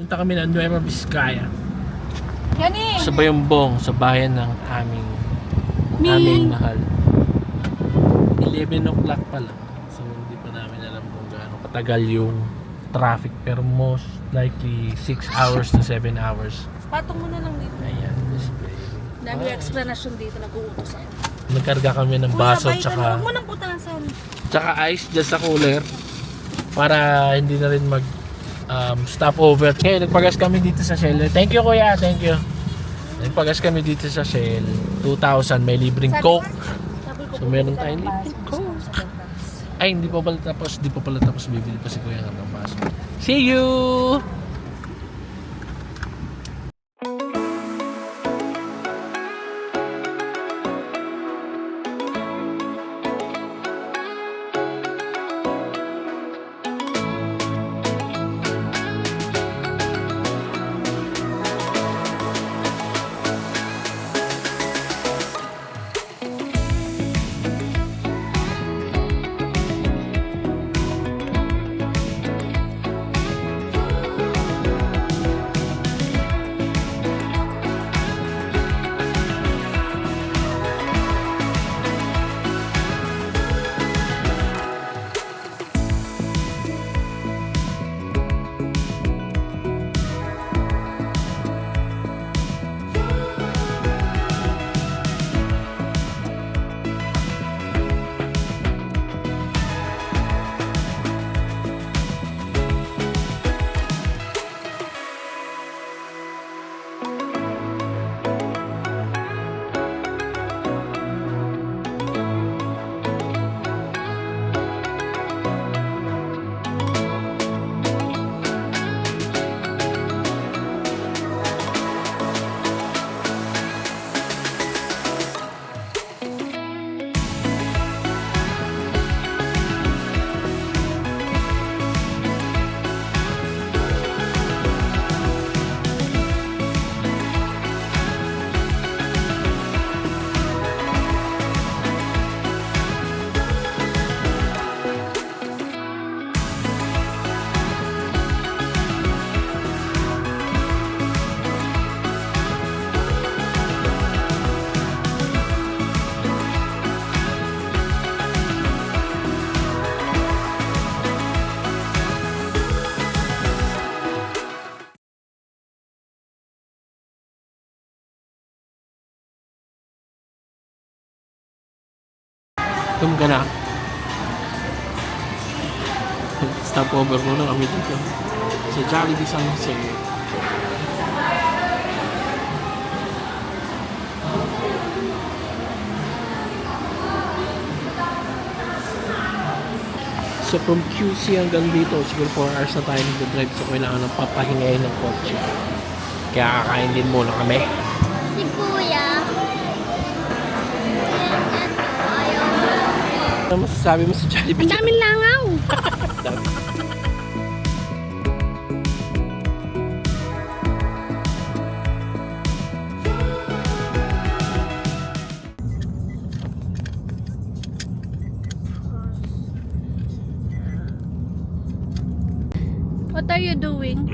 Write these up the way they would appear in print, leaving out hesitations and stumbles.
Punta kami ng Nueva Vizcaya. Yan eh. Sa Bayambong, sa bayan ng aming mahal. 11 o'clock pa lang. So hindi pa namin alam kung gaano katagal yung traffic. Pero most likely 6 hours to 7 hours. Patong mo na lang dito. Ayan, display. Dami explanation dito, nag-uutos ako. Nagkarga kami ng baso tsaka Huwag mo nang putasan. ice dyan sa cooler para hindi na rin mag stop over. Ngayon, nagpagas kami dito sa Shell. Thank you kuya, thank you. Nagpagas kami dito sa Shell. 2,000, may libreng Coke. So meron tayong libreng Coke. Ay, hindi pa pala tapos. Bibili pa si kuya ng baso. See you! Tum ka na. Stop over muna kami dito. Sa Jollibee San Jose. So from QC hanggang dito, siguro 4 hours na tayo nag-drive. So kailangan ng papahingay ng kotse. Kaya kakain din muna kami. Si Kuya. Ano masasabi mo sa Jollibee? Ang daming langaw. What are you doing?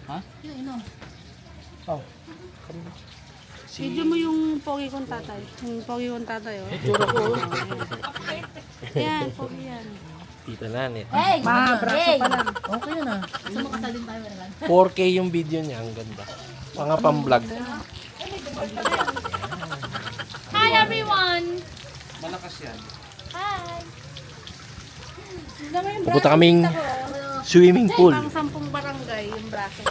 Oh. Video mo yung pogi kong tatay. Yung pogi kong tatay, oh. Itsura ko. Yan, pogi yan. Tita Nanet. Braso pa lang. Okay na. 4K yung video niya. Ang ganda. Mga pang-vlog. Hi, everyone! Malakas yan. Hi! Pupunta kaming swimming pool. Pang 10 barangay yung braso.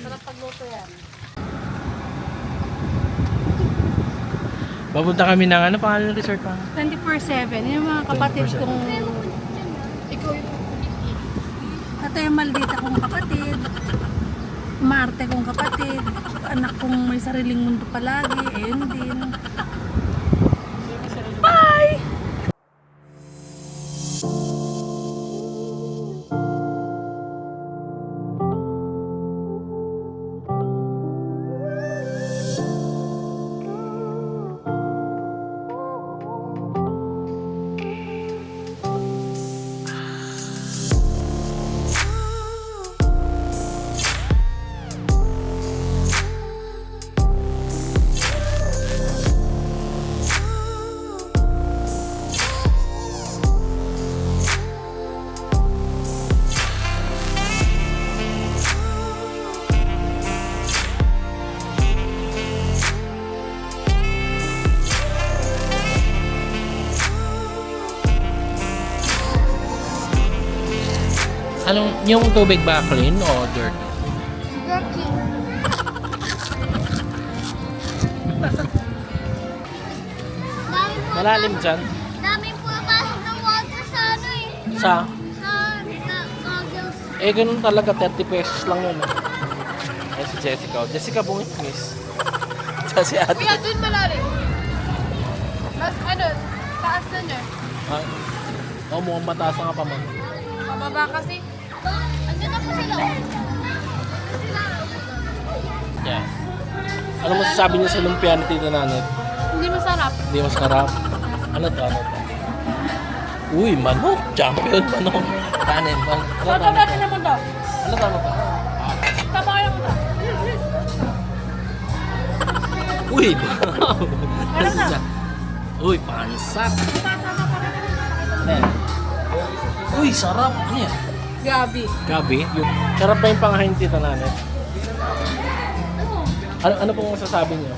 Sarap pagluto yan. Papunta kami ng ano pangalan ng resort pa? 24/7. Yung mga kapatid 24/7. kong... Ikaw yung... Ito yung maldita kong kapatid. Marte kong kapatid. Anak kong may sariling mundo palagi. Ayun din. Bye! Anong, yung tubig ba clean o dirt? Dirty. Malalim dyan. Daming pumapasok ng water sa ano eh. Sa? Sa goggles. Eh, ganun talaga. 30 pesos lang yun. Eh, si Jessica. Jessica, bungit, miss. Sa si ate. Kuya, dun malalim. Mas ano, taas na niya. Ah, oh, mukhang mataas nga pa man. Pababa kasi. Andun na po sila. Yeah. Ano masasabi niyo sa lumpia ni Tita Nanet? Hindi masarap. Hindi masarap. Ano to? Ano to? Uy, manok! Champion manok! Kanin. Ano to? Ano to? naman to. Ano to? Ano to? Tama kaya mo to. Uy! Uy, pansat! Ano yan? Uy, sarap! Ano yan? Gabi. Gabi? Yung, sarap na yung pangahin Tita Nanet. Ano pong masasabi niyo?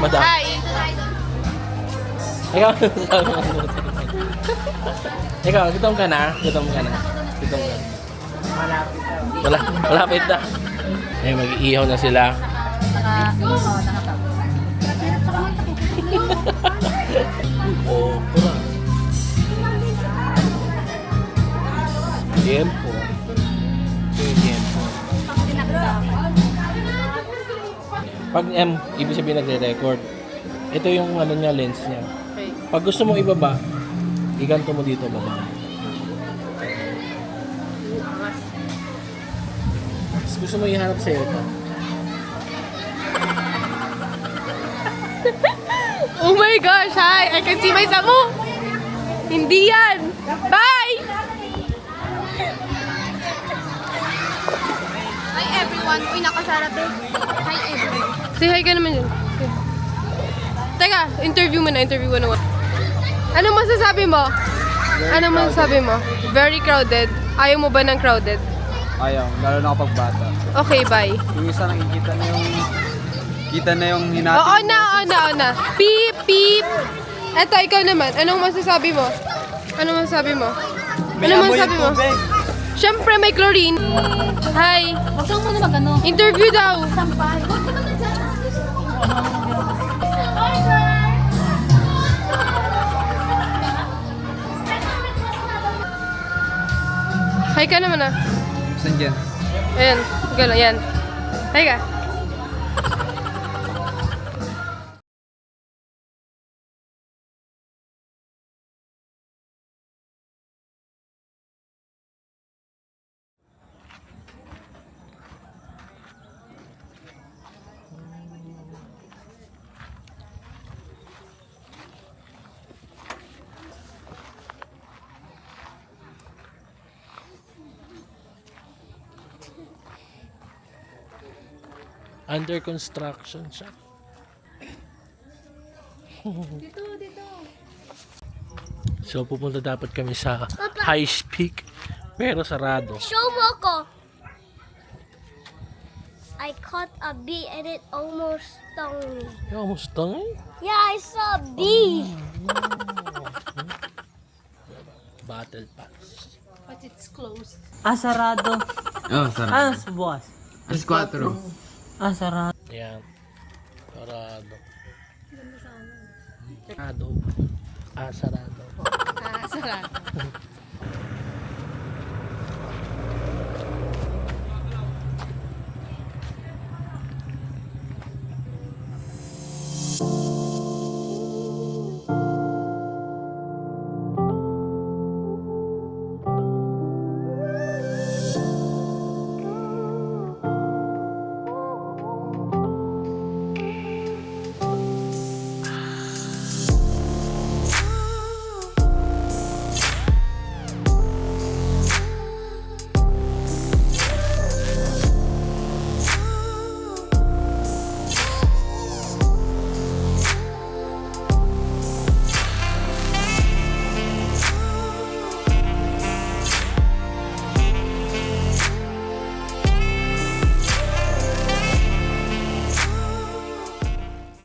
Madam? Hi. Ikaw, ikaw, gutom ka na? Gutom ka na? Gutom ka na? Malapit na. Eh, mag-iihaw na sila. Oo, pura. Tiempo. Tiempo. Pag ibig sabihin nagre-record, ito yung ano niya, lens niya. Okay. Pag gusto mo ibaba, iganto mo dito baba. Tapos gusto mo iharap sa'yo ito. Oh my gosh, hi! I can see my samu! Hindi yan! Bye! Hi everyone. Uy, nakasarap eh. Hi everyone. Say hi ka naman dyan. Teka, interview mo na. Ano masasabi mo? Very crowded. Ayaw mo ba ng crowded? Ayaw, lalo na kapag bata. Okay, bye. Yung isa nakikita na yung... Kita na yung hinati. Oo na. Beep, beep! Eto, ikaw naman. Anong masasabi mo? Siyempre, may chlorine. Hi! Huwag kang muna mag-ano. Interview daw! Sampay. Huwag ka naman dyan. Hi ka naman ah. Saan dyan? Ayan, gano'n, yan. Hi ka. Under construction siya. Dito. So pupunta dapat kami sa High Peak pero sarado. Show mo ko. I caught a bee and it almost stung me. Almost done. Yeah, I saw a bee. Battle Pass. But it's closed. Sarado. Oh, sarap. Buwas. Alas 4. Sarado. Yan. Sarado. Sarado. Sarado. Sarado.